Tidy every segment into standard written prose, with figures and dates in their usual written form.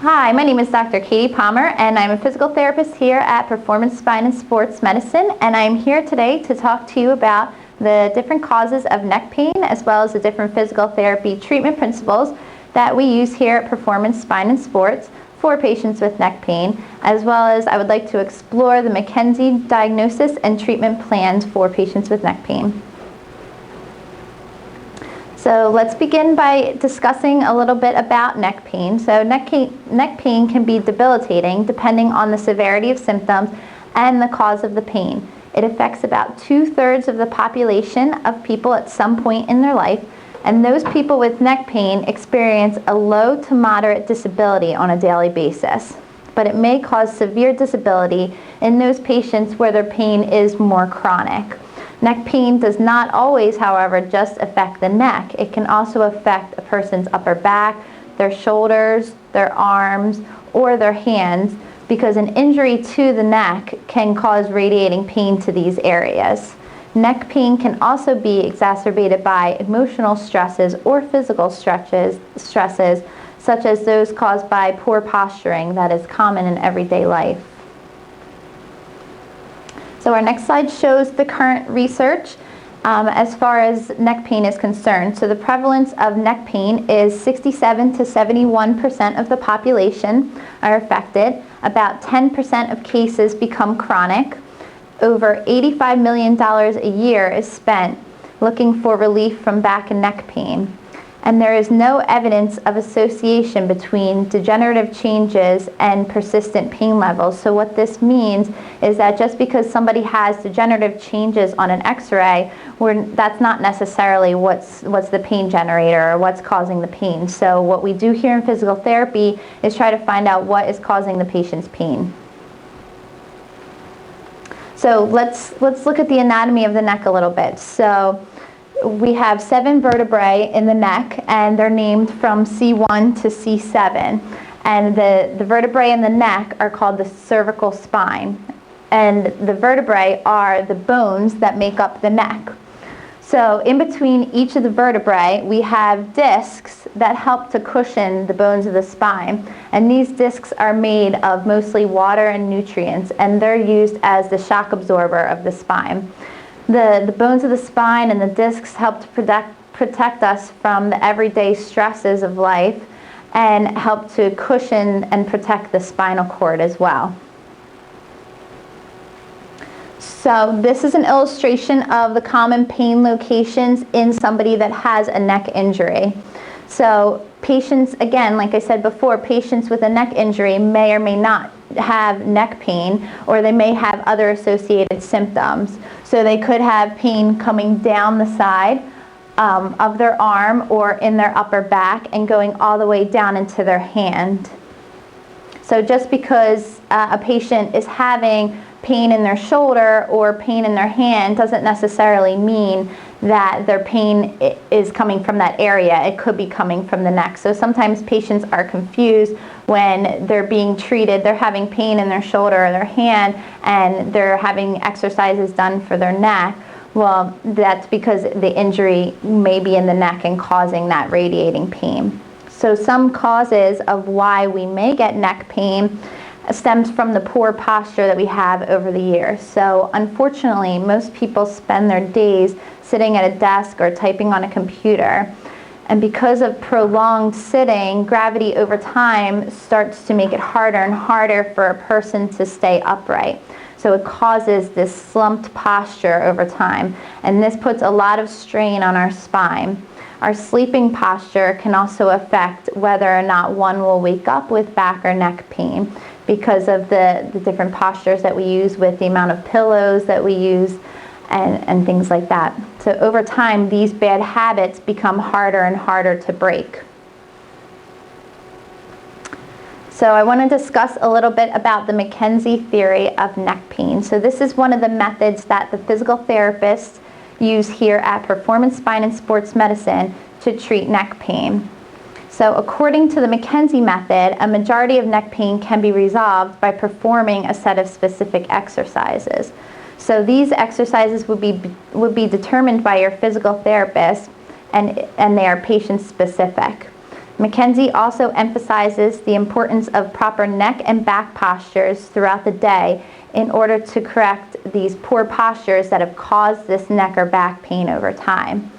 Hi, my name is Dr. Katie Palmer, and I'm a physical therapist here at Performance Spine and Sports Medicine, and I'm here today to talk to you about the different causes of neck pain as well as the different physical therapy treatment principles that we use here at Performance Spine and Sports for patients with neck pain, as well as I would like to explore the McKenzie diagnosis and treatment plans for patients with neck pain. So let's begin by discussing a little bit about neck pain. So neck pain can be debilitating depending on the severity of symptoms and the cause of the pain. It affects about 2/3 of the population of people at some point in their life, and those people with neck pain experience a low to moderate disability on a daily basis. But it may cause severe disability in those patients where their pain is more chronic. Neck pain does not always, however, just affect the neck. It can also affect a person's upper back, their shoulders, their arms, or their hands, because an injury to the neck can cause radiating pain to these areas. Neck pain can also be exacerbated by emotional stresses or physical stresses, such as those caused by poor posturing that is common in everyday life. So our next slide shows the current research as far as neck pain is concerned. So the prevalence of neck pain is 67 to 71% of the population are affected. About 10% of cases become chronic. Over $85 million a year is spent looking for relief from back and neck pain. And there is no evidence of association between degenerative changes and persistent pain levels. So what this means is that just because somebody has degenerative changes on an x-ray, that's not necessarily what's the pain generator or what's causing the pain. So what we do here in physical therapy is try to find out what is causing the patient's pain. So let's look at the anatomy of the neck a little bit. So we have 7 vertebrae in the neck, and they're named from C1 to C7. And the vertebrae in the neck are called the cervical spine. And the vertebrae are the bones that make up the neck. So in between each of the vertebrae, we have discs that help to cushion the bones of the spine. And these discs are made of mostly water and nutrients, and they're used as the shock absorber of the spine. The bones of the spine and the discs help to protect us from the everyday stresses of life and help to cushion and protect the spinal cord as well. So this is an illustration of the common pain locations in somebody that has a neck injury. So patients, again, like I said before, patients with a neck injury may or may not have neck pain, or they may have other associated symptoms. So they could have pain coming down the side of their arm or in their upper back and going all the way down into their hand. So just because a patient is having pain in their shoulder or pain in their hand doesn't necessarily mean that their pain is coming from that area. It could be coming from the neck. So sometimes patients are confused when they're being treated. They're having pain in their shoulder or their hand, and they're having exercises done for their neck. Well, that's because the injury may be in the neck and causing that radiating pain. So some causes of why we may get neck pain stems from the poor posture that we have over the years. So unfortunately, most people spend their days sitting at a desk or typing on a computer. And because of prolonged sitting, gravity over time starts to make it harder and harder for a person to stay upright. So it causes this slumped posture over time. And this puts a lot of strain on our spine. Our sleeping posture can also affect whether or not one will wake up with back or neck pain, because of the different postures that we use with the amount of pillows that we use and things like that. So over time, these bad habits become harder and harder to break. So I want to discuss a little bit about the McKenzie theory of neck pain. So this is one of the methods that the physical therapists use here at Performance Spine and Sports Medicine to treat neck pain. So according to the McKenzie method, a majority of neck pain can be resolved by performing a set of specific exercises. So these exercises would be determined by your physical therapist, and they are patient specific. McKenzie also emphasizes the importance of proper neck and back postures throughout the day in order to correct these poor postures that have caused this neck or back pain over time.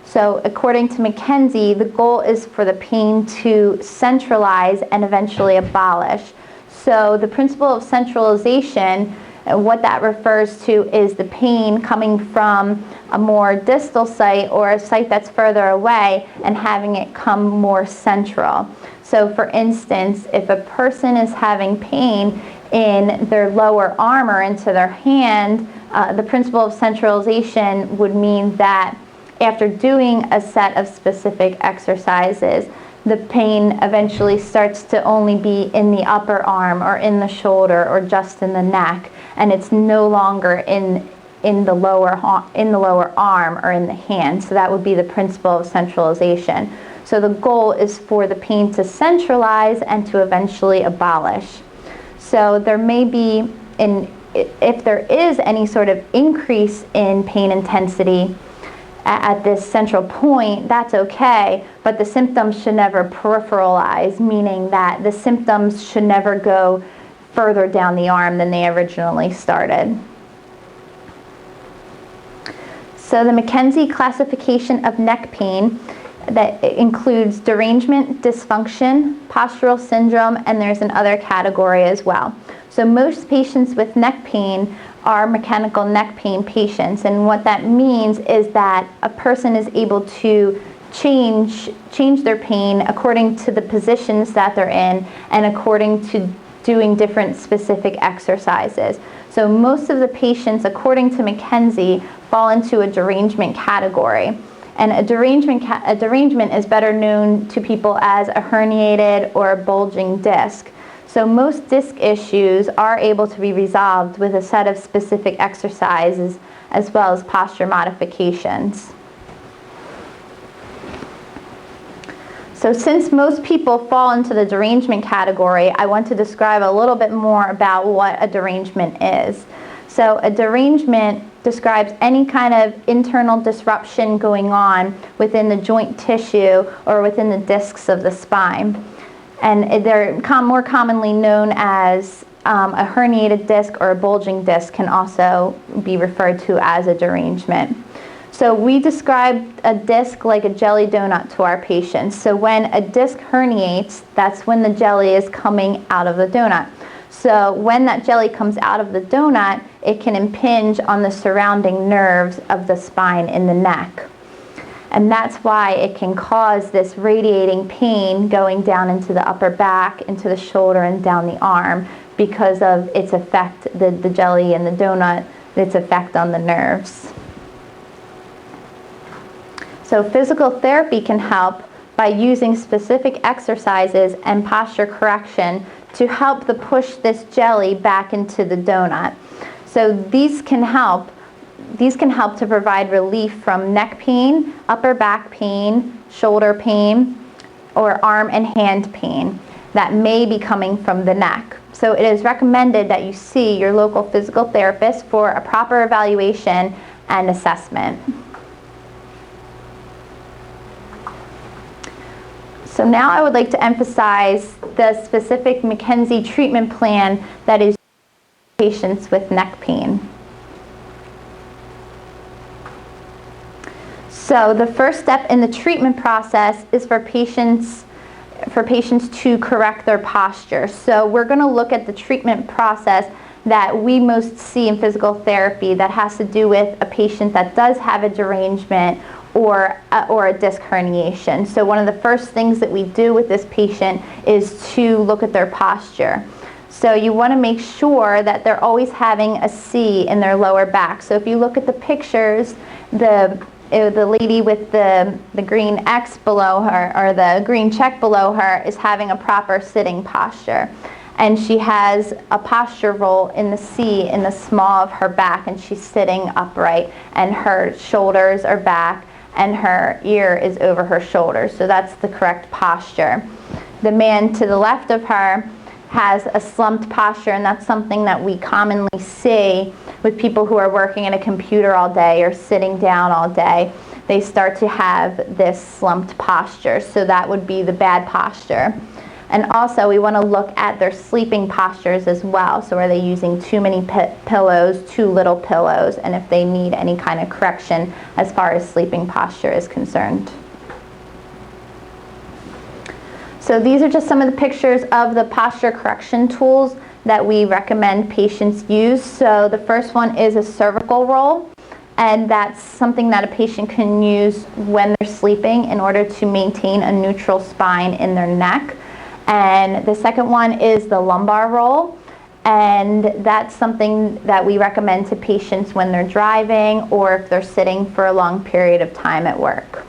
So according to McKenzie, the goal is for the pain to centralize and eventually abolish. So the principle of centralization, what that refers to is the pain coming from a more distal site or a site that's further away and having it come more central. So for instance, if a person is having pain in their lower arm or into their hand, the principle of centralization would mean that after doing a set of specific exercises, the pain eventually starts to only be in the upper arm or in the shoulder or just in the neck, and it's no longer in the lower arm or in the hand. So that would be the principle of centralization. So the goal is for the pain to centralize and to eventually abolish. So there may be, if there is any sort of increase in pain intensity at this central point, that's okay, but the symptoms should never peripheralize, meaning that the symptoms should never go further down the arm than they originally started. So the McKenzie classification of neck pain that includes derangement, dysfunction, postural syndrome, and there's another category as well. So most patients with neck pain are mechanical neck pain patients, and what that means is that a person is able to change their pain according to the positions that they're in and according to doing different specific exercises. So most of the patients, according to McKenzie, fall into a derangement category. And a derangement is better known to people as a herniated or a bulging disc. So most disc issues are able to be resolved with a set of specific exercises as well as posture modifications. So since most people fall into the derangement category, I want to describe a little bit more about what a derangement is. So a derangement describes any kind of internal disruption going on within the joint tissue or within the discs of the spine. And they're more commonly known as a herniated disc, or a bulging disc can also be referred to as a derangement. So we describe a disc like a jelly donut to our patients. So when a disc herniates, that's when the jelly is coming out of the donut. So when that jelly comes out of the donut, it can impinge on the surrounding nerves of the spine in the neck. And that's why it can cause this radiating pain going down into the upper back, into the shoulder, and down the arm because of its effect, the jelly and the donut, its effect on the nerves. So physical therapy can help by using specific exercises and posture correction to help push this jelly back into the donut. So these can help to provide relief from neck pain, upper back pain, shoulder pain, or arm and hand pain that may be coming from the neck. So it is recommended that you see your local physical therapist for a proper evaluation and assessment. So now I would like to emphasize the specific McKenzie treatment plan that is for patients with neck pain. So the first step in the treatment process is for patients to correct their posture. So we're going to look at the treatment process that we most see in physical therapy that has to do with a patient that does have a derangement or a disc herniation. So one of the first things that we do with this patient is to look at their posture. So you want to make sure that they're always having a C in their lower back. So if you look at the pictures, the lady with the green X below her, or the green check below her, is having a proper sitting posture. And she has a posture roll in the C in the small of her back, and she's sitting upright, and her shoulders are back, and her ear is over her shoulder. So that's the correct posture. The man to the left of her has a slumped posture, and that's something that we commonly see with people who are working at a computer all day or sitting down all day. they start to have this slumped posture. So that would be the bad posture. And also we want to look at their sleeping postures as well. So are they using too many pillows, too little pillows, and if they need any kind of correction as far as sleeping posture is concerned. So these are just some of the pictures of the posture correction tools that we recommend patients use. So the first one is a cervical roll, and that's something that a patient can use when they're sleeping in order to maintain a neutral spine in their neck. And the second one is the lumbar roll, and that's something that we recommend to patients when they're driving or if they're sitting for a long period of time at work.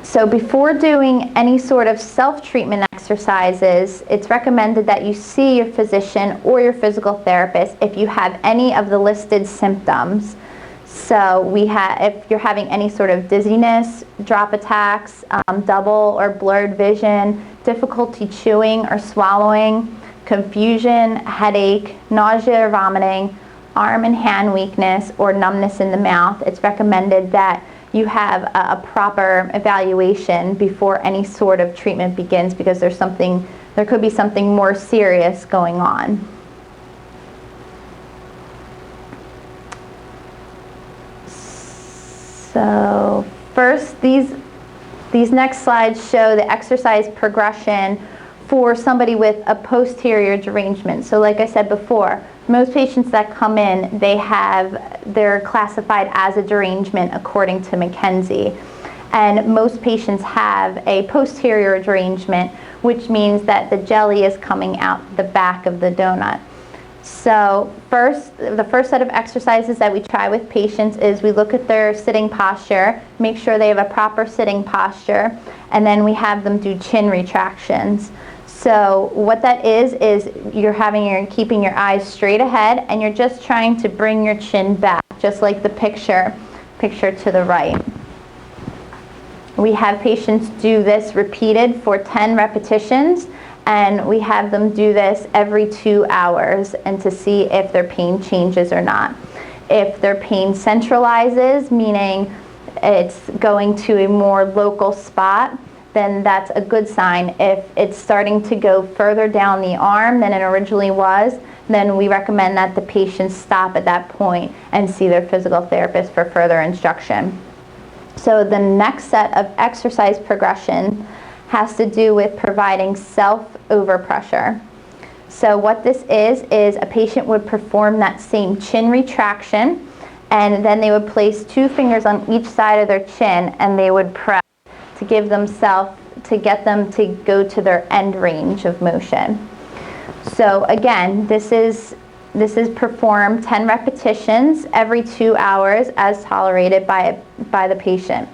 So before doing any sort of self-treatment exercises, it's recommended that you see your physician or your physical therapist if you have any of the listed symptoms. So if you're having any sort of dizziness, drop attacks, double or blurred vision, difficulty chewing or swallowing, confusion, headache, nausea or vomiting, arm and hand weakness, or numbness in the mouth, it's recommended that you have a proper evaluation before any sort of treatment begins, because there could be something more serious going on. So first, these next slides show the exercise progression for somebody with a posterior derangement. So like I said before, most patients that come in, they're classified as a derangement according to McKenzie. And most patients have a posterior derangement, which means that the jelly is coming out the back of the donut. So the first set of exercises that we try with patients is we look at their sitting posture, make sure they have a proper sitting posture, and then we have them do chin retractions. So what that is you're keeping your eyes straight ahead, and you're just trying to bring your chin back, just like the picture to the right. We have patients do this repeated for 10 repetitions, and we have them do this every 2 hours and to see if their pain changes or not. If their pain centralizes, meaning it's going to a more local spot, then that's a good sign. If it's starting to go further down the arm than it originally was, then we recommend that the patients stop at that point and see their physical therapist for further instruction. So the next set of exercise progression has to do with providing self-overpressure. So what this is a patient would perform that same chin retraction, and then they would place 2 fingers on each side of their chin, and they would press to get them to go to their end range of motion. So again, this is performed 10 repetitions every 2 hours as tolerated by the patient.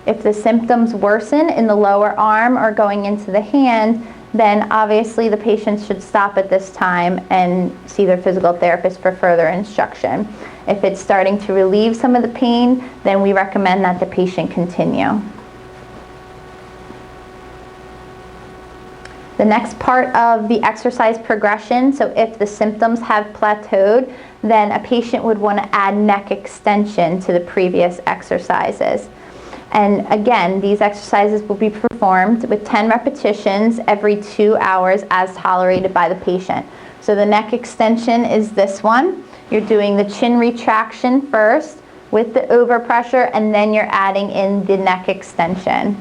If the symptoms worsen in the lower arm or going into the hand, then obviously the patient should stop at this time and see their physical therapist for further instruction. If it's starting to relieve some of the pain, then we recommend that the patient continue. The next part of the exercise progression, so if the symptoms have plateaued, then a patient would want to add neck extension to the previous exercises. And again, these exercises will be performed with 10 repetitions every 2 hours as tolerated by the patient. So the neck extension is this one. You're doing the chin retraction first with the overpressure, and then you're adding in the neck extension.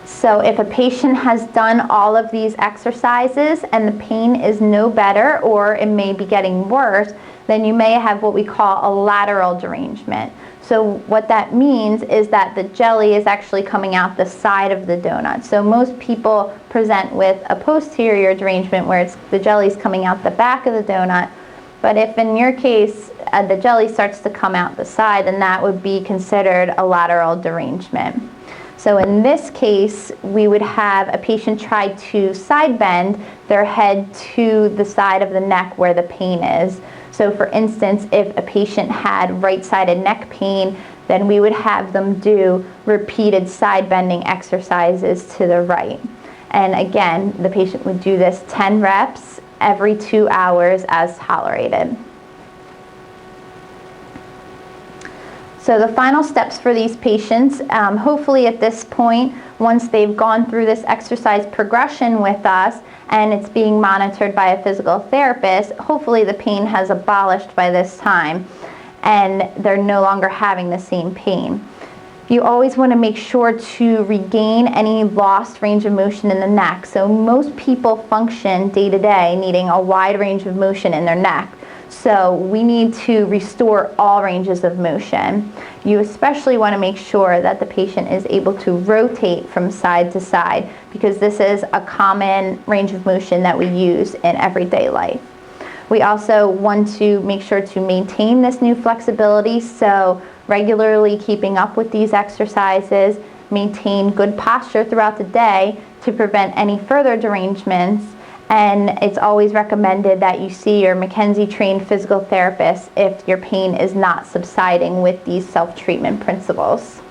So if a patient has done all of these exercises and the pain is no better, or it may be getting worse, then you may have what we call a lateral derangement. So what that means is that the jelly is actually coming out the side of the donut. So most people present with a posterior derangement where the jelly is coming out the back of the donut. But if in your case the jelly starts to come out the side, then that would be considered a lateral derangement. So in this case, we would have a patient try to side bend their head to the side of the neck where the pain is. So for instance, if a patient had right-sided neck pain, then we would have them do repeated side bending exercises to the right. And again, the patient would do this 10 reps every 2 hours as tolerated. So the final steps for these patients, hopefully at this point, once they've gone through this exercise progression with us and it's being monitored by a physical therapist, hopefully the pain has abolished by this time and they're no longer having the same pain. You always want to make sure to regain any lost range of motion in the neck. So most people function day to day needing a wide range of motion in their neck. So we need to restore all ranges of motion. You especially want to make sure that the patient is able to rotate from side to side, because this is a common range of motion that we use in everyday life. We also want to make sure to maintain this new flexibility, so regularly keeping up with these exercises, maintain good posture throughout the day to prevent any further derangements. And it's always recommended that you see your McKenzie trained physical therapist if your pain is not subsiding with these self-treatment principles.